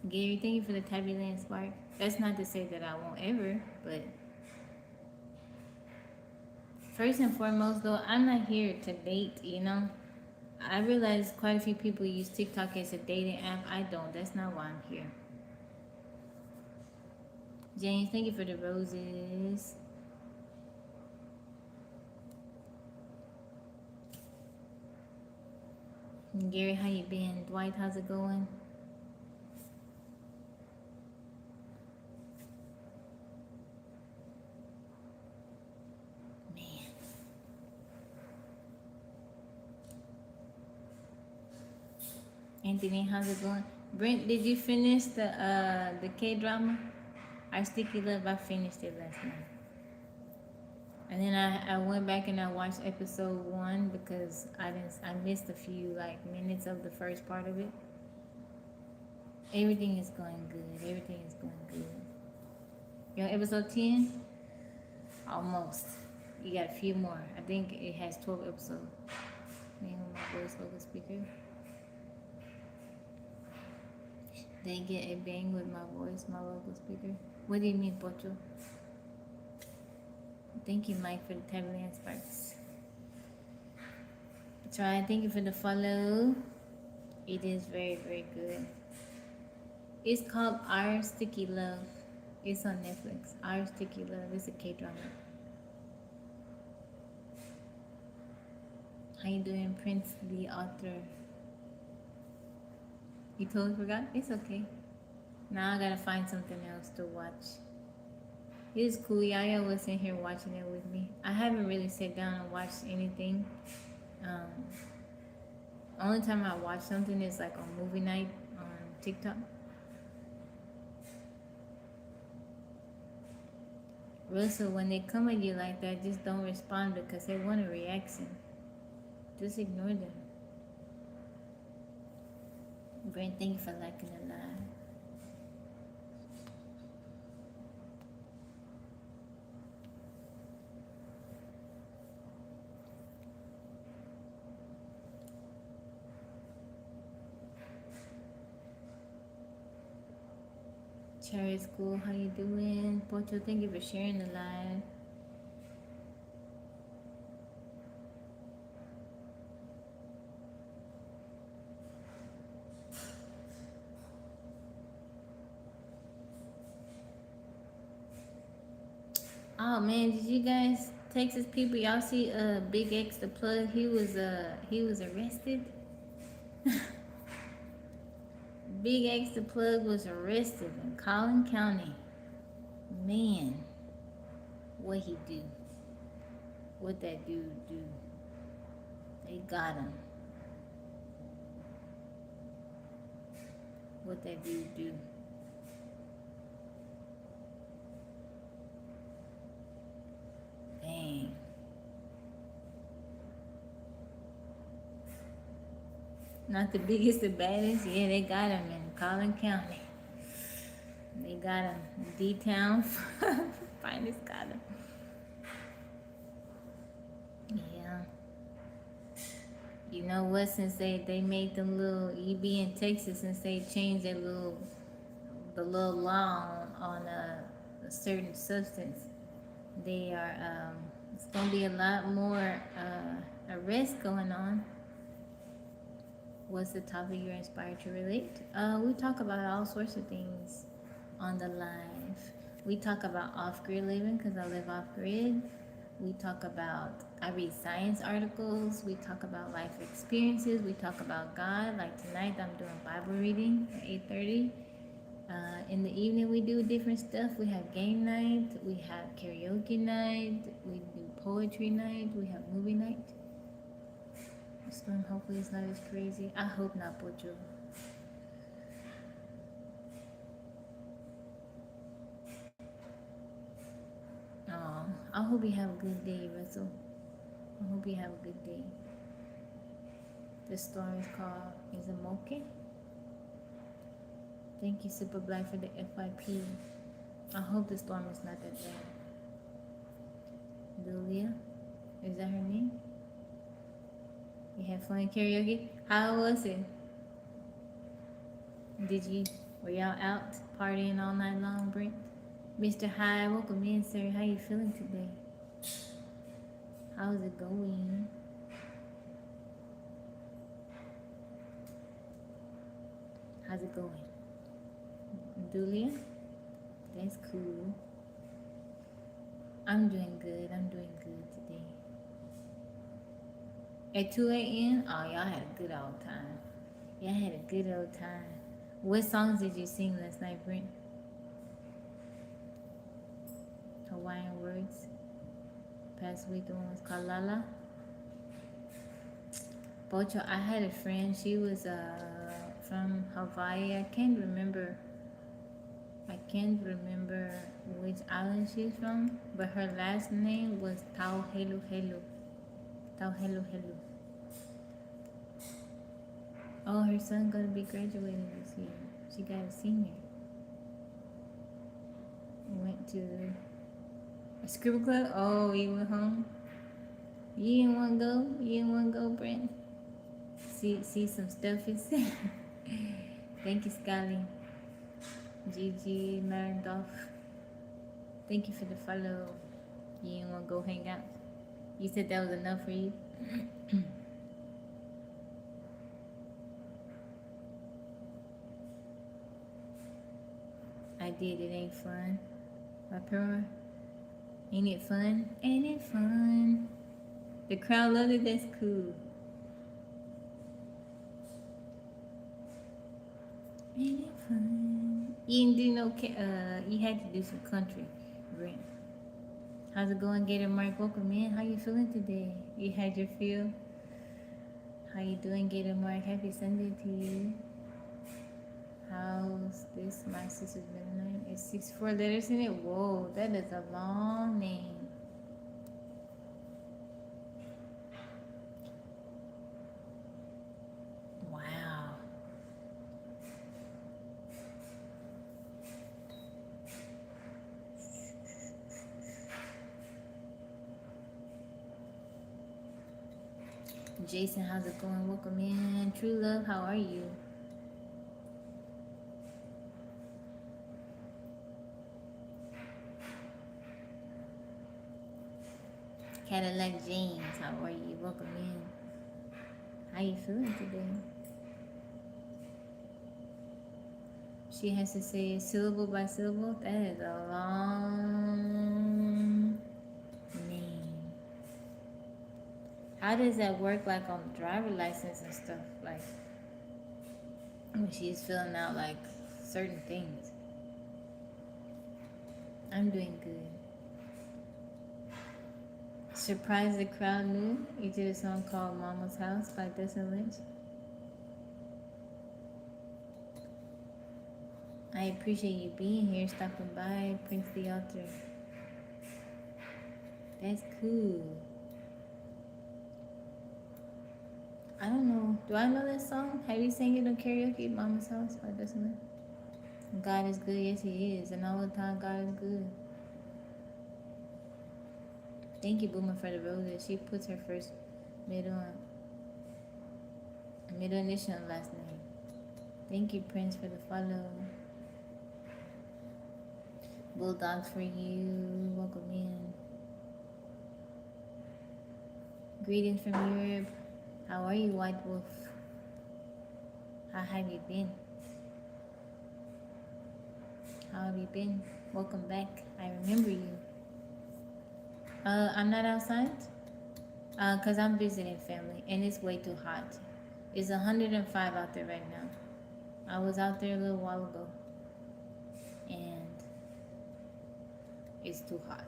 Gary, thank you for the Tabby Land Spark. That's not to say that I won't ever, but first and foremost, though, I'm not here to date, I realize quite a few people use TikTok as a dating app. I don't. That's not why I'm here. James, thank you for the roses. Gary, how you been? Dwight, how's it going? Anthony, how's it going? Brent, did you finish the K-drama? Our Sticky Love, I finished it last night. And then I went back and I watched episode 1 because I missed a few minutes of the first part of it. Everything is going good. Everything is going good. You on episode 10? Almost. You got a few more. I think it has 12 episodes. Name of my voice over speaker. They get a bang with my voice, my local speaker. What do you mean, Pocho? Thank you, Mike, for the Tabby Sparks. Try. Thank you for the follow. It is very, very good. It's called Our Sticky Love. It's on Netflix. Our Sticky Love. It's a K-drama. How you doing, Prince, the author? You totally forgot? It's okay. Now I gotta find something else to watch. It's cool. Yaya was in here watching it with me. I haven't really sat down and watched anything. Only time I watch something is on movie night on TikTok. Russell, when they come at you like that, just don't respond because they want a reaction. Just ignore them. Brent, thank you for liking the live. Cherry School, how you doing? Pocho, thank you for sharing the live. Oh man, did you guys, Texas people, y'all see Big X the plug? He was arrested. Big X the plug was arrested in Collin County. Man, what he do? What that dude do? They got him. What that dude do? Dang. Not the biggest, the baddest. Yeah, they got him in Collin County. They got him in D-Town finally got him. Yeah. You know what? Since they made them little, you be in Texas, since they changed the little law on a certain substance, they are it's gonna be a lot more arrests going on. What's the topic you're inspired to relate? We talk about all sorts of things on the live. We talk about off-grid living because I live off-grid. We talk about, I read science articles. We talk about life experiences. We talk about God. Like tonight, I'm doing Bible reading at 8:30. In the evening, we do different stuff. We have game night. We have karaoke night. We do poetry night. We have movie night. This one hopefully is not as crazy. I hope not, Pocho. Oh, I hope you have a good day, Russell. I hope you have a good day. The storm is called Izumoke. Thank you, Super Black, for the FYP. I hope the storm is not that bad. Julia, is that her name? You had fun karaoke? How was it? Were y'all out partying all night long, Brent? Mr. High, welcome in, sir. How you feeling today? How's it going? How's it going? Julia? That's cool. I'm doing good. I'm doing good today. At 2 a.m.? Oh, y'all had a good old time. Y'all had a good old time. What songs did you sing last night, Brent? Hawaiian words. Past week, the one was called Lala. Bocho, I had a friend. She was from Hawaii. I can't remember which island she's from, but her last name was Tau Helu Helu. Tau Helu Helu. Oh, her son gonna be graduating this year. She got a senior. Went to a scribble club. Oh, you went home. You didn't want to go. You didn't want to go, Brent. See some stuff is. Thank you, Scully. Gigi Marendorf. Thank you for the follow. You didn't want to go hang out. You said that was enough for you. I did. It ain't fun. My parent. Ain't it fun? Ain't it fun? The crowd loved it. That's cool. Ain't it fun? You didn't do no. You had to do some country, Brent. How's it going, Gator Mark? Welcome in. How you feeling today? You had your feel. How you doing, Gator Mark? Happy Sunday to you. How's this? My sister's middle name. It's 64 letters in it. Whoa, that is a long name. Wow. Jason, how's it going? Welcome in. True Love, how are you? Cadillac James, how are you? Welcome in. How you feeling today? She has to say syllable by syllable. That is a long name. How does that work, like on the driver license and stuff? Like when she's filling out like certain things. I'm doing good. Surprised the crowd knew you did a song called Mama's House by Dustin Lynch. I appreciate you being here, stopping by, Prince the Altar. That's cool. I don't know. Do I know that song? Have you sang it on karaoke? Mama's House by Dustin Lynch. God is good, yes He is, and all the time God is good. Thank you, Boomer, for the roses. She puts her first middle initial and last name. Thank you, Prince, for the follow. Bulldogs for you. Welcome in. Greetings from Europe. How are you, White Wolf? How have you been? How have you been? Welcome back. I remember you. I'm not outside. Cause I'm visiting family and it's way too hot. It's 105 out there right now. I was out there a little while ago, and it's too hot.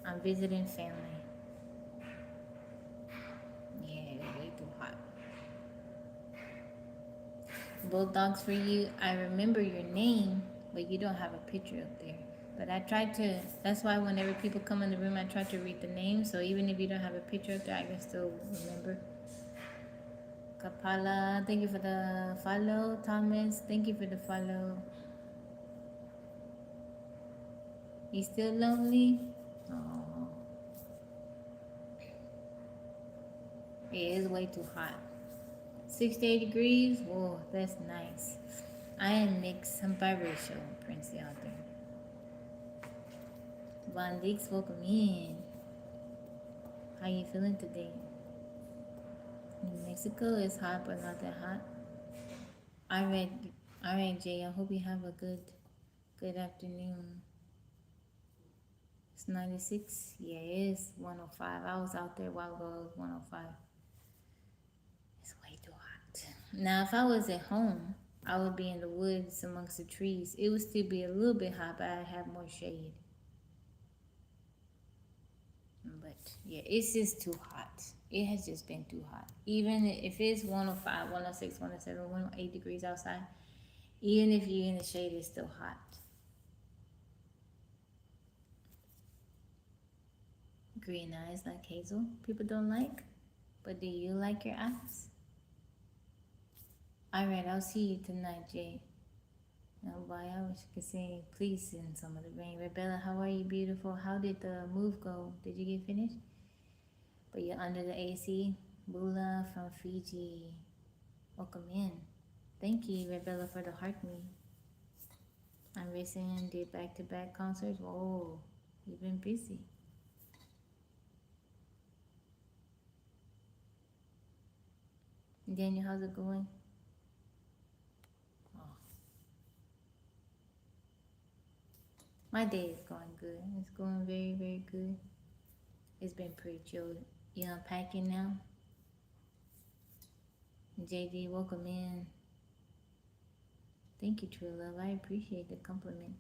I'm visiting family. Yeah, it's way too hot. Bulldogs for you. I remember your name, but you don't have a picture up there. But I tried to. That's why whenever people come in the room, I try to read the name. So even if you don't have a picture up there, I can still remember. Kapala, thank you for the follow. Thomas, thank you for the follow. You still lonely? Oh, it is way too hot. 68 degrees? Whoa, that's nice. I am mixed. I'm biracial, Princey out there. Von Dix, welcome in. How you feeling today? New Mexico is hot, but not that hot. All right, Jay. I hope you have a good afternoon. It's 96. Yeah, it is 105. I was out there a while ago. It was 105. It's way too hot. Now, if I was at home, I would be in the woods amongst the trees. It would still be a little bit hot, but I'd have more shade. But yeah, it's just too hot. It has just been too hot. Even if it's 105, 106, 107, 108 degrees outside, even if you're in the shade, it's still hot. Green eyes like Hazel, people don't like. But do you like your eyes? Alright, I'll see you tonight, Jay. Now, boy, I wish I could sing Please Send Some of the Rain. Rebella, how are you, beautiful? How did the move go? Did you get finished? But you're under the AC. Bula from Fiji. Welcome in. Thank you, Rebella, for the heart me. I'm racing, did back-to-back concerts. Whoa, you've been busy. Daniel, how's it going? Oh. My day is going good. It's going very, very good. It's been pretty chill. You unpacking now? JD, welcome in. Thank you, true love. I appreciate the compliment.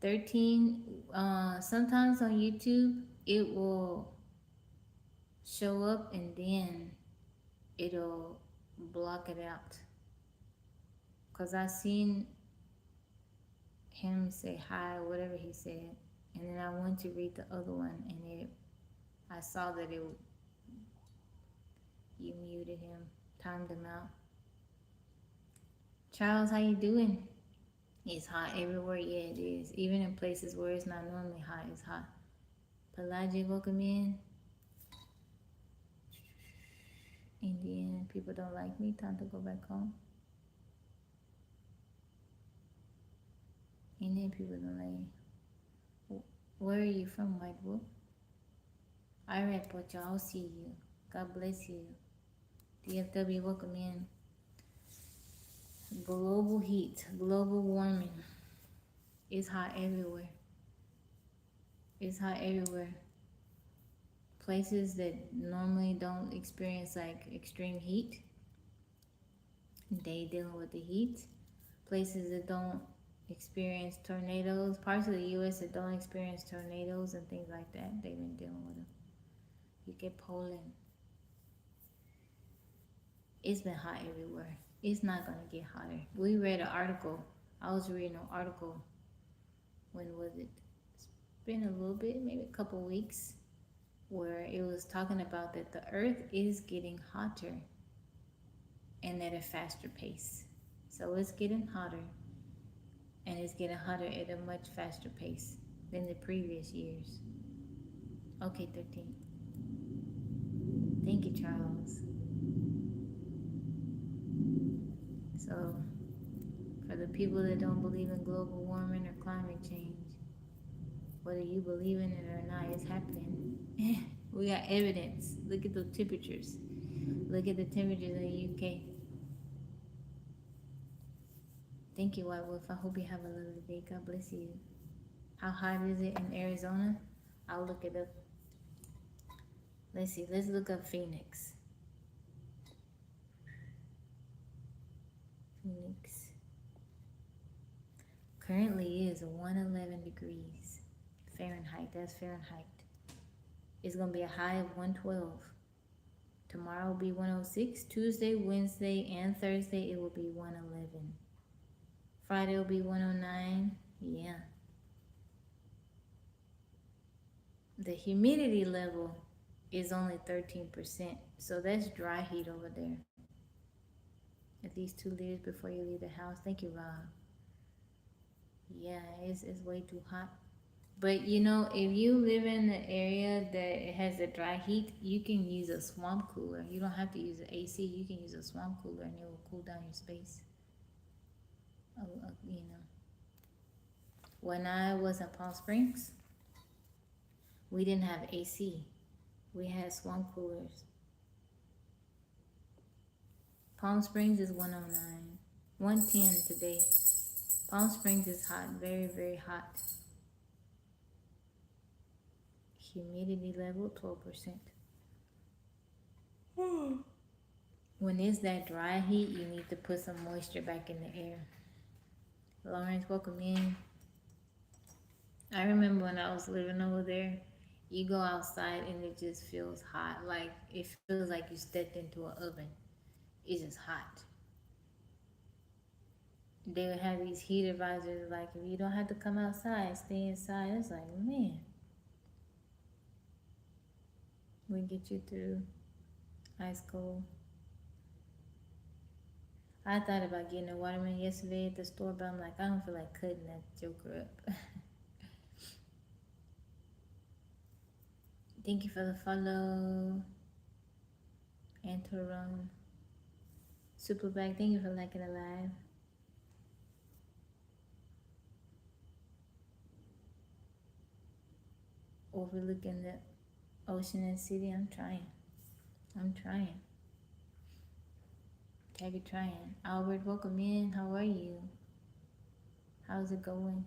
13. Sometimes on YouTube, it will show up and then it'll block it out. Because I seen him say hi or whatever he said. And then I went to read the other one and I saw that you muted him, timed him out. Charles, how you doing? It's hot everywhere. Yeah, it is. Even in places where it's not normally hot, it's hot. Pelagia, welcome in. Indian, people don't like me. Time to go back home. Indian people don't like me. Where are you from, White Wolf? Alright, Pocha, I'll see you. God bless you. DFW, welcome in. Global heat, global warming. It's hot everywhere. It's hot everywhere. Places that normally don't experience like extreme heat, they dealing with the heat. Places that don't experience tornadoes, parts of the U.S. that don't experience tornadoes and things like that, they've been dealing with them. You get Poland. It's been hot everywhere. It's not going to get hotter. We read an article. I was reading an article. When was it? It's been a little bit, maybe a couple weeks, where it was talking about that the earth is getting hotter and at a faster pace. So it's getting hotter and it's getting hotter at a much faster pace. than the previous years. Okay, 13. Thank you, Charles. So, for the people that don't believe in global warming or climate change, whether you believe in it or not, it's happening. We got evidence. Look at the temperatures. Look at the temperatures in the UK. Thank you, White Wolf. I hope you have a lovely day. God bless you. How hot is it in Arizona? I'll look it up. Let's see. Let's look up Phoenix. Phoenix. Currently is 111 degrees Fahrenheit. That's Fahrenheit. It's going to be a high of 112. Tomorrow will be 106. Tuesday, Wednesday, and Thursday, it will be 111. Friday will be 109. Yeah. The humidity level is only 13%. So that's dry heat over there. At least 2 liters before you leave the house. Thank you, Rob. Yeah, it's way too hot. But you know, if you live in an area that has a dry heat, you can use a swamp cooler. You don't have to use an AC. You can use a swamp cooler and it will cool down your space. You know, when I was in Palm Springs, we didn't have AC. We had swamp coolers. Palm Springs is 109. 110 today. Palm Springs is hot. Very, very hot. Humidity level 12%. When it's that dry heat, you need to put some moisture back in the air. Lawrence, welcome in. I remember when I was living over there, you go outside and it just feels hot. Like it feels like you stepped into an oven. It's just hot. They would have these heat advisors like, if you don't have to come outside, stay inside. It's like, man, we get you through ice cold. I thought about getting a watermelon yesterday at the store, but I'm like, I don't feel like cutting that joker up. Thank you for the follow, Antoron. Superbag, thank you for liking the live. Overlooking the ocean and city. I'm trying. Tabby trying. Albert, welcome in. How are you? How's it going?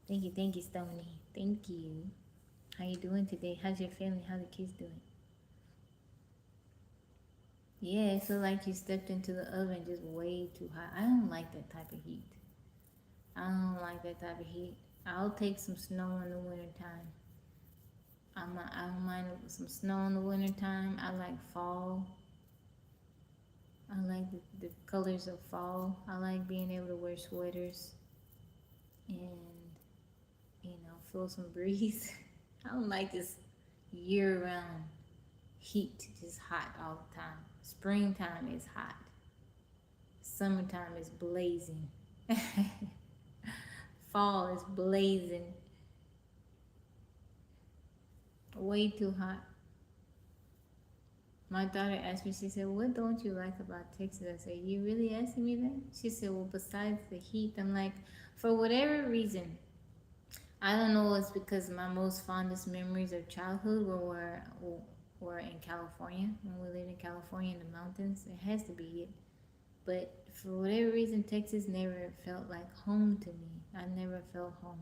Thank you, Stony. Thank you. How you doing today? How's your family? How the kids doing? Yeah, it feels like you stepped into the oven just way too hot. I don't like that type of heat. I'll take some snow in the wintertime. I don't mind some snow in the wintertime. I like fall. I like the colors of fall. I like being able to wear sweaters and, feel some breeze. I don't like this year-round heat, just hot all the time. Springtime is hot. Summertime is blazing. Fall is blazing. Way too hot. My daughter asked me, she said, what don't you like about Texas? I said, you really asking me that? She said, well, besides the heat. I'm like, for whatever reason, I don't know, it's because my most fondest memories of childhood were in California, when we lived in California in the mountains. It has to be it. But for whatever reason, Texas never felt like home to me. I never felt home.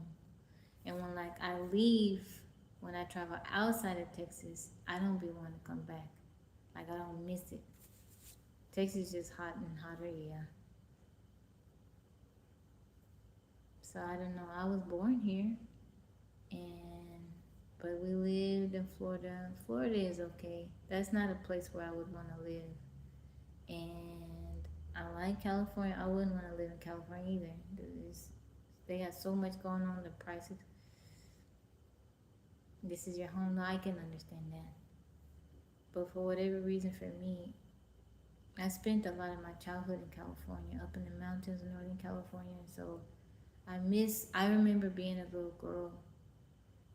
And when I leave, when I travel outside of Texas, I don't be wanting to come back. I don't miss it. Texas is just hot and hotter, yeah. So I don't know. I was born here, but we lived in Florida. Florida is okay. That's not a place where I would want to live. And I like California. I wouldn't want to live in California either. They got so much going on, the prices. This is your home. No, I can understand that. But for whatever reason, for me, I spent a lot of my childhood in California, up in the mountains in Northern California. So I remember being a little girl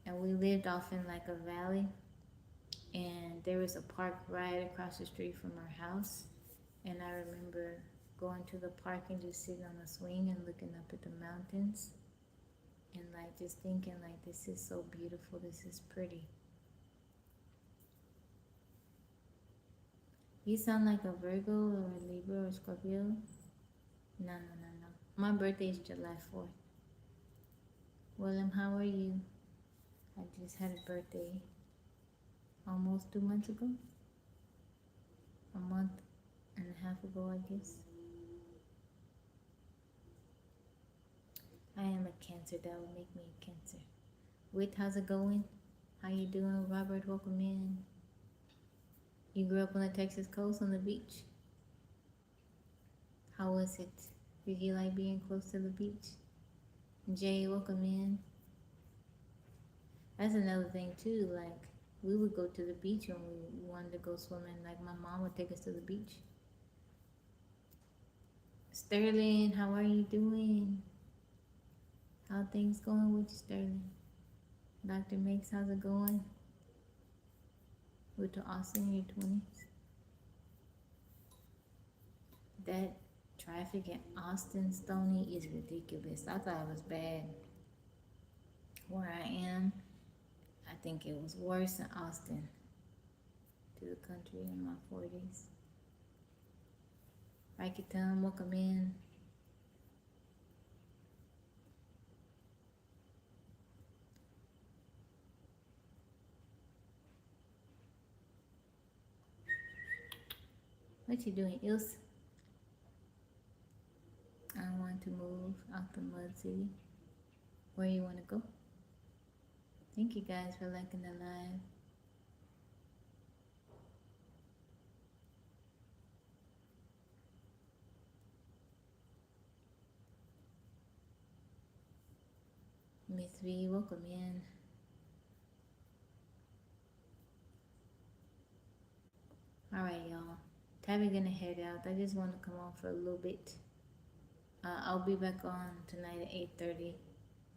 and we lived off in like a valley, and there was a park right across the street from our house. And I remember going to the park and just sitting on a swing and looking up at the mountains and like just thinking like this is so beautiful, this is pretty. You sound like a Virgo or a Libra or Scorpio. No, no, no, no. My birthday is July 4th. William, how are you? I just had a birthday almost 2 months ago. A month and a half ago, I guess. I am a Cancer. That would make me a Cancer. Wit, how's it going? How you doing? Robert, welcome in. You grew up on the Texas coast on the beach? How was it? Did you like being close to the beach? Jay, welcome in. That's another thing too, like we would go to the beach when we wanted to go swimming. Like my mom would take us to the beach. Sterling, how are you doing? How things going with you, Sterling? Dr. Makes, how's it going? With the Austin in your 20s? That traffic in Austin, Stony, is ridiculous. I thought it was bad. Where I am, I think it was worse in Austin. To the country in my 40s. Rakitam, welcome in. What you doing, Ilse? I want to move out the mud city. Where you want to go? Thank you guys for liking the live. Miss V, welcome in. Alright, y'all. Tabby gonna head out. I just want to come on for a little bit. I'll be back on tonight at 8:30.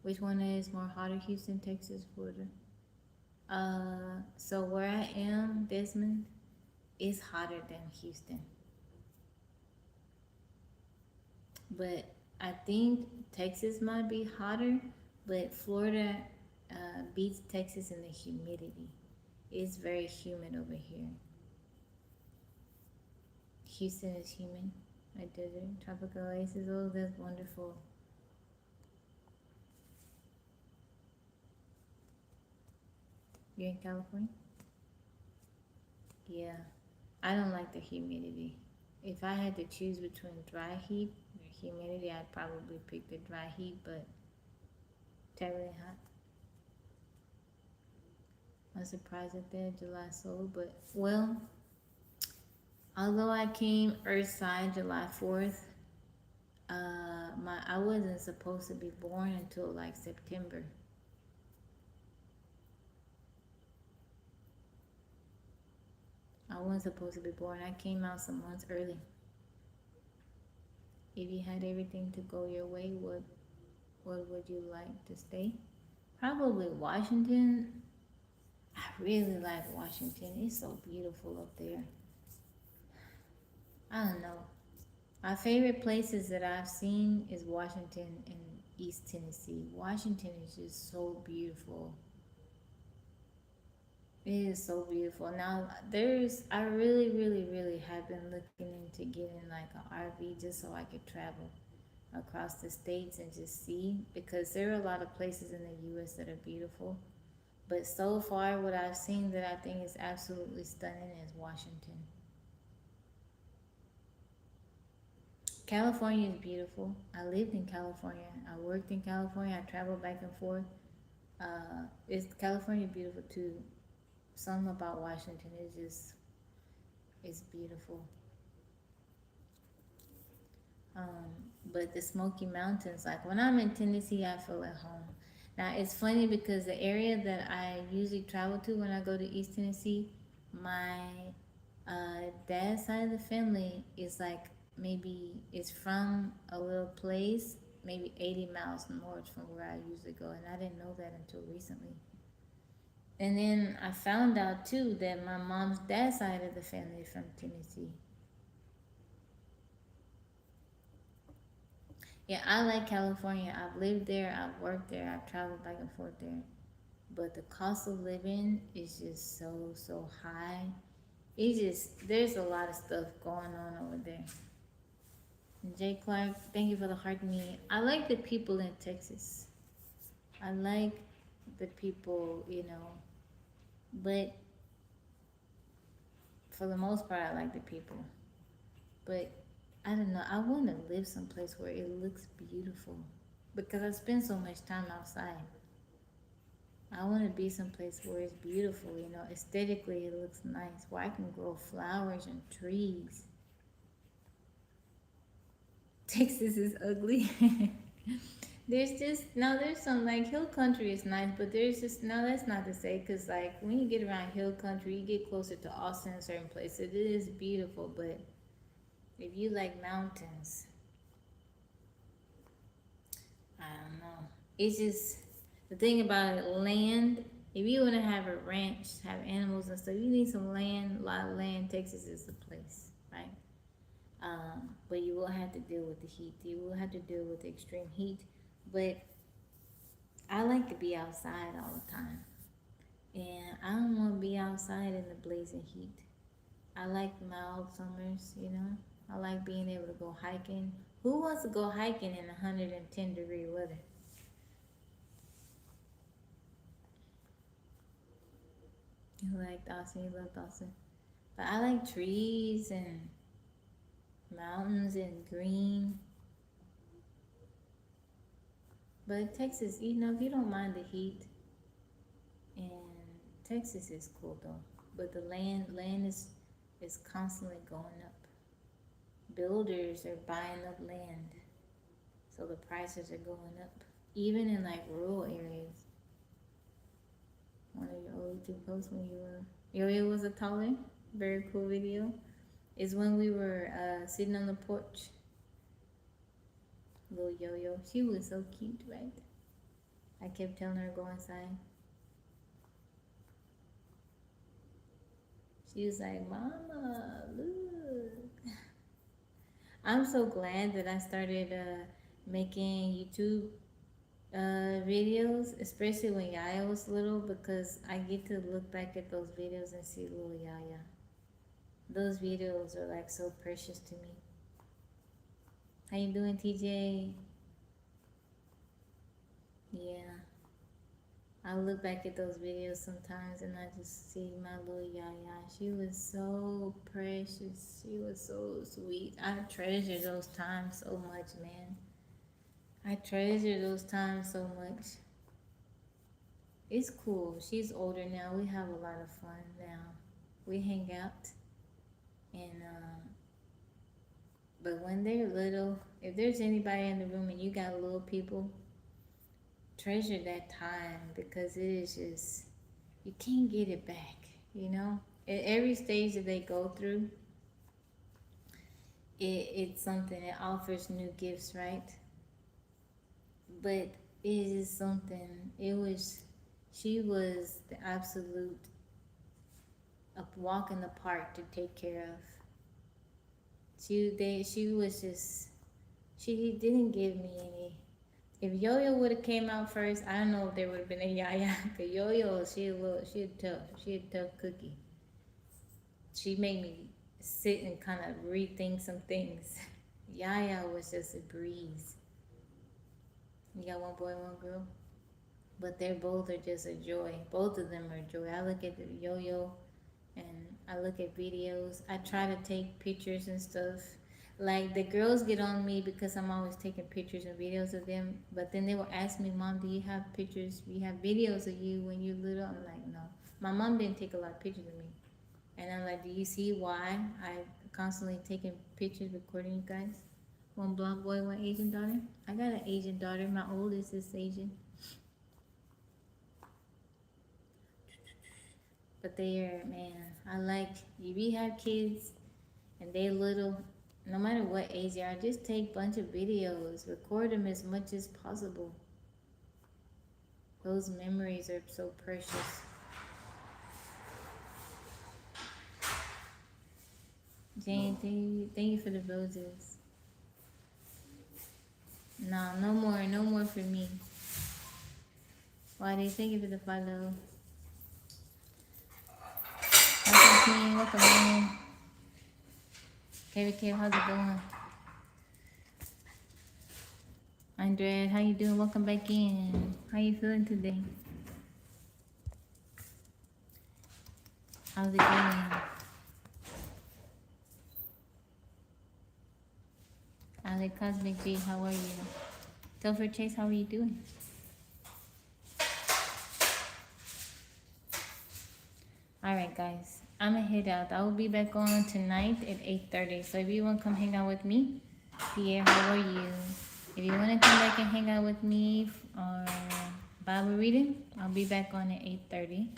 Which one is more hotter, Houston, Texas, Florida? So where I am, Desmond, is hotter than Houston. But I think Texas might be hotter, but Florida beats Texas in the humidity. It's very humid over here. Houston is humid. My desert, tropical oasis. Oh, that's wonderful. You're in California? Yeah. I don't like the humidity. If I had to choose between dry heat or humidity, I'd probably pick the dry heat, but terribly hot. I'm surprised at that July soul, but well, although I came Earthside July 4th, I wasn't supposed to be born until like September. I wasn't supposed to be born. I came out some months early. If you had everything to go your way, what would you like to stay? Probably Washington. I really like Washington. It's so beautiful up there. I don't know. My favorite places that I've seen is Washington and East Tennessee. Washington is just so beautiful. It is so beautiful. Now I really, really, really have been looking into getting like an RV just so I could travel across the states and just see, because there are a lot of places in the U.S. that are beautiful. But so far, what I've seen that I think is absolutely stunning is Washington. California is beautiful. I lived in California. I worked in California. I traveled back and forth. Is California beautiful too? Something about Washington is just, it's beautiful. But the Smoky Mountains, like when I'm in Tennessee, I feel at home. Now it's funny because the area that I usually travel to when I go to East Tennessee, my Dad's side of the family is like maybe it's from a little place, maybe 80 miles north from where I usually go, and I didn't know that until recently. And then I found out too that my mom's dad's side of the family is from Tennessee. Yeah, I like California. I've lived there, I've worked there, I've traveled back and forth there. But the cost of living is just so high. It's just there's a lot of stuff going on over there. And Jay Clark, thank you for the heart to me. I like the people in Texas. I like the people, but for the most part, I like the people. But I don't know. I want to live someplace where it looks beautiful because I spend so much time outside. I want to be someplace where it's beautiful, aesthetically it looks nice, where I can grow flowers and trees. Texas is ugly. There's just, no, there's some, like, hill country is nice, but there's just, no, that's not to say, because, like, when you get around hill country, you get closer to Austin in certain places. It is beautiful, but if you like mountains, I don't know. It's just, the thing about it, land, if you want to have a ranch, have animals and stuff, you need some land, a lot of land. Texas is the place, right? But you will have to deal with the heat. You will have to deal with the extreme heat. But I like to be outside all the time. And I don't want to be outside in the blazing heat. I like mild summers. I like being able to go hiking. Who wants to go hiking in 110-degree weather? You like Dawson, you love Dawson. But I like trees and mountains and green. But Texas, if you don't mind the heat, and Texas is cool though. But the land is constantly going up. Builders are buying up land, so the prices are going up. Even in like rural areas. One of your old YouTube posts when Yo-Yo was a taller, very cool video, is when we were sitting on the porch. Little Yo-Yo, she was so cute, right? I kept telling her to go inside. She was like, "Mama, look." I'm so glad that I started making YouTube videos, especially when Yaya was little, because I get to look back at those videos and see little Yaya. Those videos are like so precious to me. How you doing, TJ? Yeah. I look back at those videos sometimes and I just see my little Yaya. She was so precious. She was so sweet. I treasure those times so much, man. I treasure those times so much. It's cool. She's older now. We have a lot of fun now. We hang out. And, but when they're little, if there's anybody in the room and you got little people, treasure that time because it is just, you can't get it back, At every stage that they go through, it's something, it offers new gifts, right? But it is something, she was the absolute a walk in the park to take care of. She was just, she didn't give me any. If Yo-Yo would have came out first, I don't know if there would have been a Yaya. Cause Yo-Yo, she a tough cookie. She made me sit and kind of rethink some things. Yaya was just a breeze. You got one boy, one girl, but they're both are just a joy. Both of them are joy. I look at the Yo-Yo, and I look at videos. I try to take pictures and stuff. Like, the girls get on me because I'm always taking pictures and videos of them. But then they will ask me, "Mom, do you have pictures? Do you have videos of you when you're little?" I'm like, "No." My mom didn't take a lot of pictures of me. And I'm like, "Do you see why I constantly taking pictures, recording you guys?" One blonde boy, one Asian daughter. I got an Asian daughter. My oldest is Asian. But they're, man, I like, if you have kids and they little, no matter what age they are, just take a bunch of videos, record them as much as possible. Those memories are so precious. Jane, thank you for the roses. No, no more for me. Why, thank you for the follow. Welcome team, welcome in. KVK, how's it going? Andrea, how you doing? Welcome back in. How you feeling today? How's it going? Alec Cosmic G, how are you? Topher Chase, how are you doing? Alright guys, I'm gonna head out. I will be back on tonight at 8:30. So if you want to come hang out with me, Pierre, how are you? If you want to come back and hang out with me on Bible reading, I'll be back on at 8:30.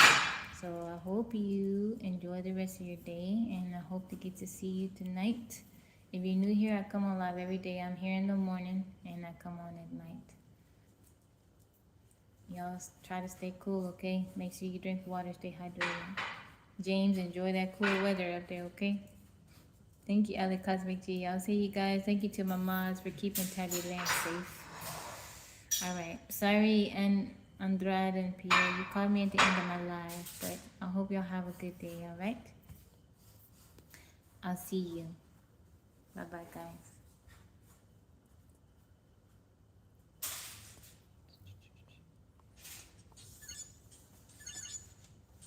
So I hope you enjoy the rest of your day, and I hope to get to see you tonight. If you're new here, I come on live every day. I'm here in the morning, and I come on at night. Y'all try to stay cool, okay? Make sure you drink water, stay hydrated. James, enjoy that cool weather up there, okay? Thank you, Alec Cosmic G. I'll see you guys. Thank you to my mods for keeping Tabby Land safe. Alright, sorry, and Andrade and Pierre, you called me at the end of my live, but I hope y'all have a good day, alright? I'll see you. Bye-bye, guys.